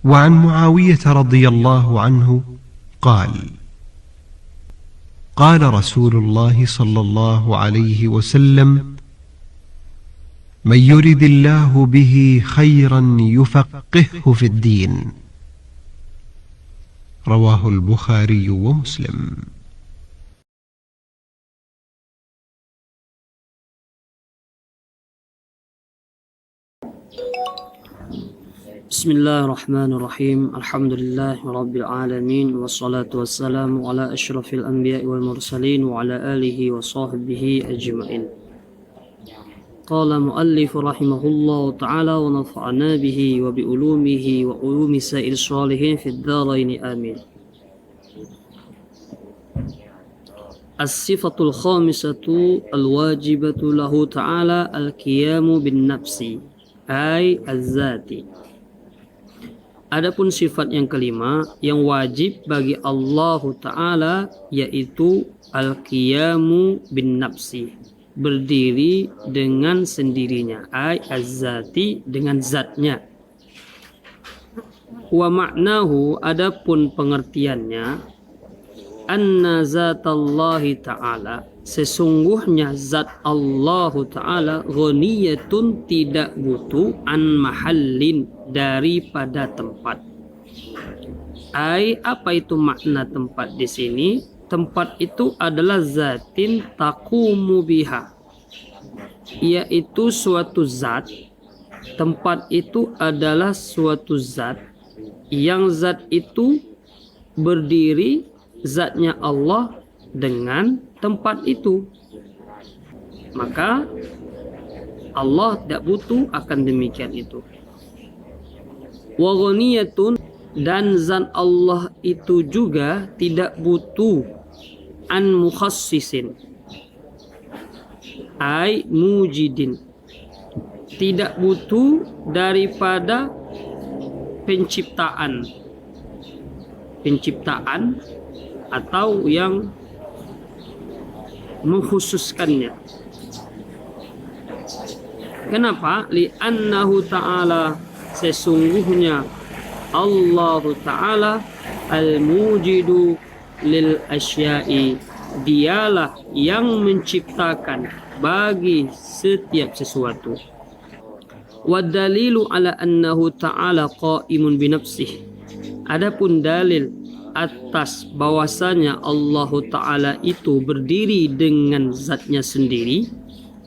وعن معاوية رضي الله عنه قال: قال رسول الله صلى الله عليه وسلم: من يرد الله به خيرا يفقهه في الدين. رواه البخاري ومسلم. بسم الله الرحمن الرحيم. الحمد لله رب العالمين، والصلاة والسلام على أشرف الأنبياء والمرسلين وعلى آله وصحبه أجمعين. قال مؤلف رحمه الله تعالى: ونفعنا به وبعلومه وعلوم سائر الصالحين في الدارين آمين. الصفة الخامسة الواجبة له تعالى القيام بالنفس أي الذات. Adapun sifat yang kelima yang wajib bagi Allah Ta'ala yaitu al-qiyamu bin nafsi, berdiri dengan sendirinya, ay az-zati, dengan zatnya. Wa ma'nahu, adapun pengertiannya, anna zatallahi ta'ala, sesungguhnya zat Allah Ta'ala, ghaniyatun, tidak butuh, an mahallin, daripada tempat. Apa itu makna tempat di sini? Tempat itu adalah zatin taqumu biha, yaitu suatu zat. Tempat itu adalah suatu zat yang zat itu berdiri, zatnya Allah dengan tempat itu. Maka Allah tidak butuh akan demikian itu. Wa ghaniyatun, dan zat Allah itu juga tidak butuh an mukhassisin, ay mujidin, tidak butuh daripada penciptaan atau yang mengkhususkannya. Kenapa? Li'annahu ta'ala, sesungguhnya Allah Ta'ala al-mujidu lil asya'i, dialah yang menciptakan bagi setiap sesuatu. Wa dalilu ala annahu ta'ala qa'imun binafsih, adapun dalil atas bahwasanya Allah Ta'ala itu berdiri dengan zatnya sendiri,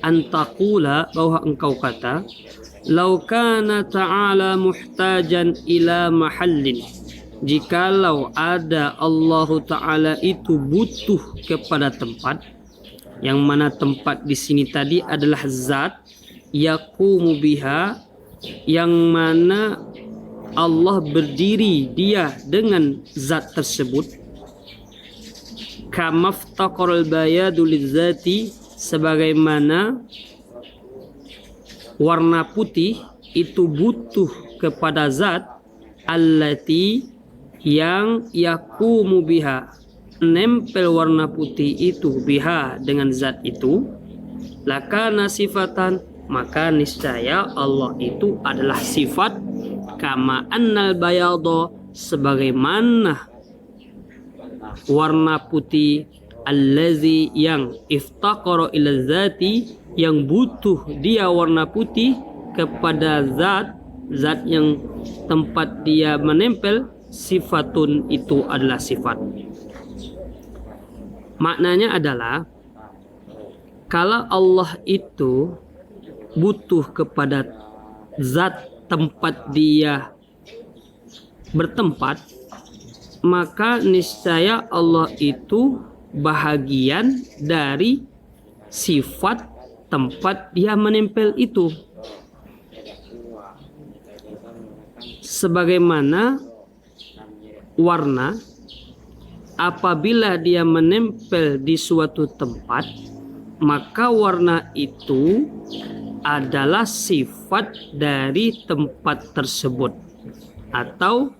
antaqula, bahwa engkau kata, lau kana ta'ala muhtajan ila mahallin, jikalau ada Allah Ta'ala itu butuh kepada tempat, yang mana tempat di sini tadi adalah zat, yaqumu biha, yang mana Allah berdiri dia dengan zat tersebut. Kamaftaqarul bayadu lizzati, sebagaimana warna putih itu butuh kepada zat, allati, yang yaqumu biha, nempel warna putih itu biha, dengan zat itu, lakana sifatan, maka niscaya Allah itu adalah sifat, kama annal bayadha, sebagaimana warna putih, allazi, yang iftaqara ila zati, yang butuh dia warna putih kepada zat yang tempat dia menempel, sifatun, itu adalah sifat. Maknanya adalah, kalau Allah itu butuh kepada zat tempat dia bertempat, maka niscaya Allah itu bahagian dari sifat tempat dia menempel itu. Sebagaimana warna, apabila dia menempel di suatu tempat, maka warna itu adalah sifat dari tempat tersebut. Atau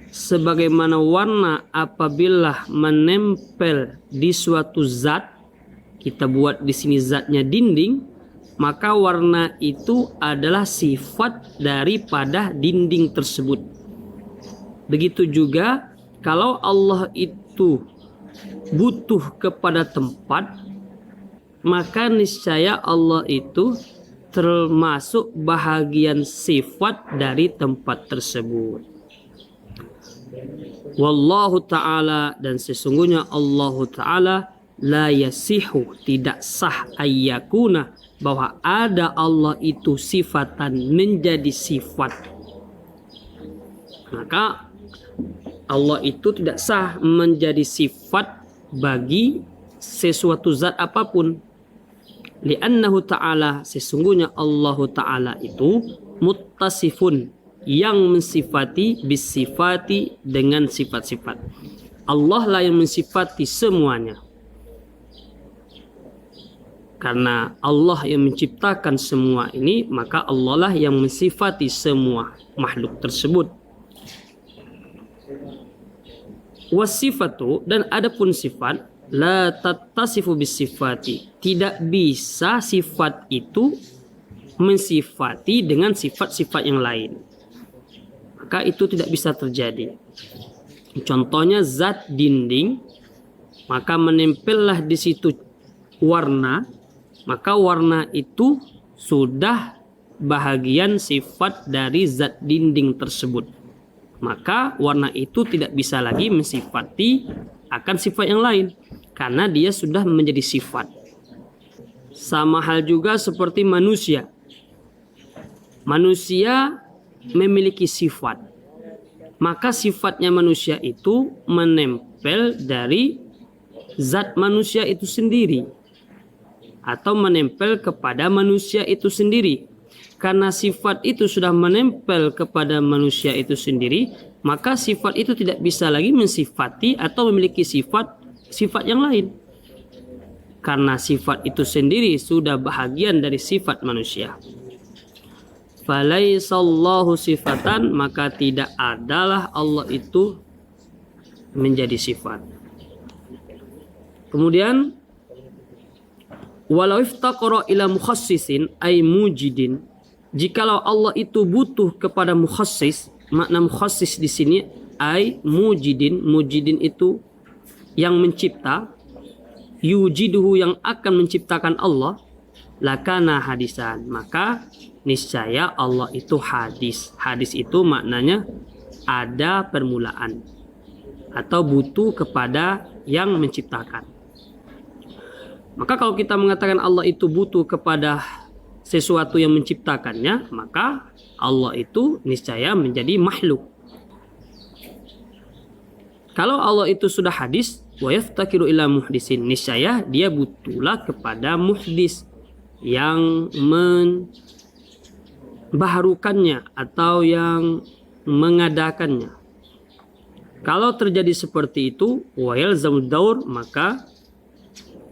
sebagaimana warna apabila menempel di suatu zat, kita buat di sini zatnya dinding, maka warna itu adalah sifat daripada dinding tersebut. Begitu juga kalau Allah itu butuh kepada tempat, maka niscaya Allah itu termasuk bahagian sifat dari tempat tersebut. Wallahu ta'ala, dan sesungguhnya Allah ta'ala la yasihu, tidak sah ayyakuna, bahwa ada Allah itu sifatan, menjadi sifat. Maka Allah itu tidak sah menjadi sifat bagi sesuatu zat apapun. Li'annahu ta'ala, sesungguhnya Allah ta'ala itu muttasifun, yang mensifati bisifati, dengan sifat-sifat. Allah lah yang mensifati semuanya. Karena Allah yang menciptakan semua ini, maka Allah lah yang mensifati semua makhluk tersebut. Wasifatu, dan adapun sifat, la tattasifu bisifati, tidak bisa sifat itu mensifati dengan sifat-sifat yang lain. Maka itu tidak bisa terjadi. Contohnya zat dinding, maka menempellah di situ warna, maka warna itu sudah bahagian sifat dari zat dinding tersebut. Maka warna itu tidak bisa lagi mensifati akan sifat yang lain, karena dia sudah menjadi sifat. Sama hal juga seperti manusia. Manusia memiliki sifat, maka sifatnya manusia itu menempel dari zat manusia itu sendiri, atau menempel kepada manusia itu sendiri. Karena sifat itu sudah menempel kepada manusia itu sendiri, maka sifat itu tidak bisa lagi mensifati atau memiliki sifat yang lain. Karena sifat itu sendiri sudah bahagian dari sifat manusia. Falaisallahu sifatan, maka tidak adalah Allah itu menjadi sifat. Kemudian walau iftaqara ila mukhassisin ay mujidin, jikalau Allah itu butuh kepada mukhassis, makna mukhassis di sini ay mujidin, mujidin itu yang mencipta, yujiduhu yang akan menciptakan Allah, lakana hadisan, maka niscaya Allah itu hadis. Hadis itu maknanya ada permulaan atau butuh kepada yang menciptakan. Maka kalau kita mengatakan Allah itu butuh kepada sesuatu yang menciptakannya, maka Allah itu niscaya menjadi makhluk. Kalau Allah itu sudah hadis, wa yaftakiru ila muhdisin, niscaya dia butuhlah kepada muhdis yang membaharukannya atau yang mengadakannya. Kalau terjadi seperti itu, wa yalzamud daur, maka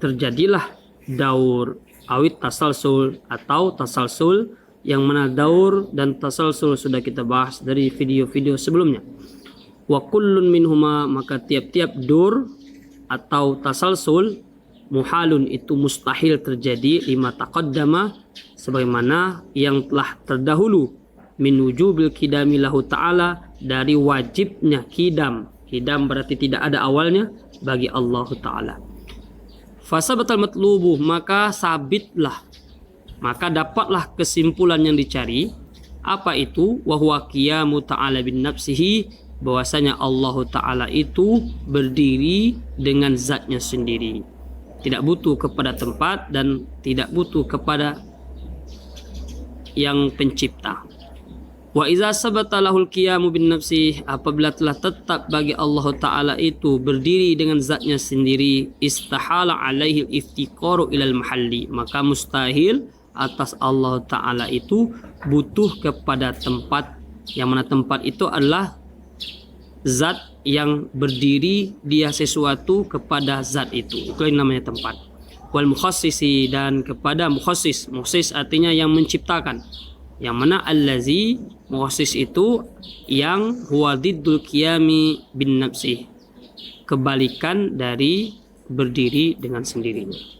terjadilah daur, awit tasalsul atau tasalsul, yang mana daur dan tasalsul sudah kita bahas dari video-video sebelumnya. Wa kullun minhuma, maka tiap-tiap dur atau tasalsul, muhalun itu mustahil terjadi, lima taqaddama, sebagaimana yang telah terdahulu, min wujubil kidami lahu ta'ala, dari wajibnya kidam. Kidam berarti tidak ada awalnya bagi Allah Ta'ala. Fasabatal matlubuh, maka sabitlah, maka dapatlah kesimpulan yang dicari. Apa itu? Wa huwa qiyamu ta'ala bin nafsihi, bahwasanya Allah Ta'ala itu berdiri dengan zatnya sendiri, tidak butuh kepada tempat dan tidak butuh kepada yang pencipta. Wa iza sabata lahul qiyamu bin nafsi, apabila telah tetap bagi Allah Ta'ala itu berdiri dengan zatnya sendiri, istahala alaihi iftiqaru ilal mahalli, maka mustahil atas Allah Ta'ala itu butuh kepada tempat, yang mana tempat itu adalah zat yang berdiri dia sesuatu kepada zat itu yang namanya tempat. Wal mukhassisi, dan kepada mukhassis. Mukhassis artinya yang menciptakan, yang mana allazi, mukhassis itu yang huwa diddul qiyami bin nafsi, kebalikan dari berdiri dengan sendirinya.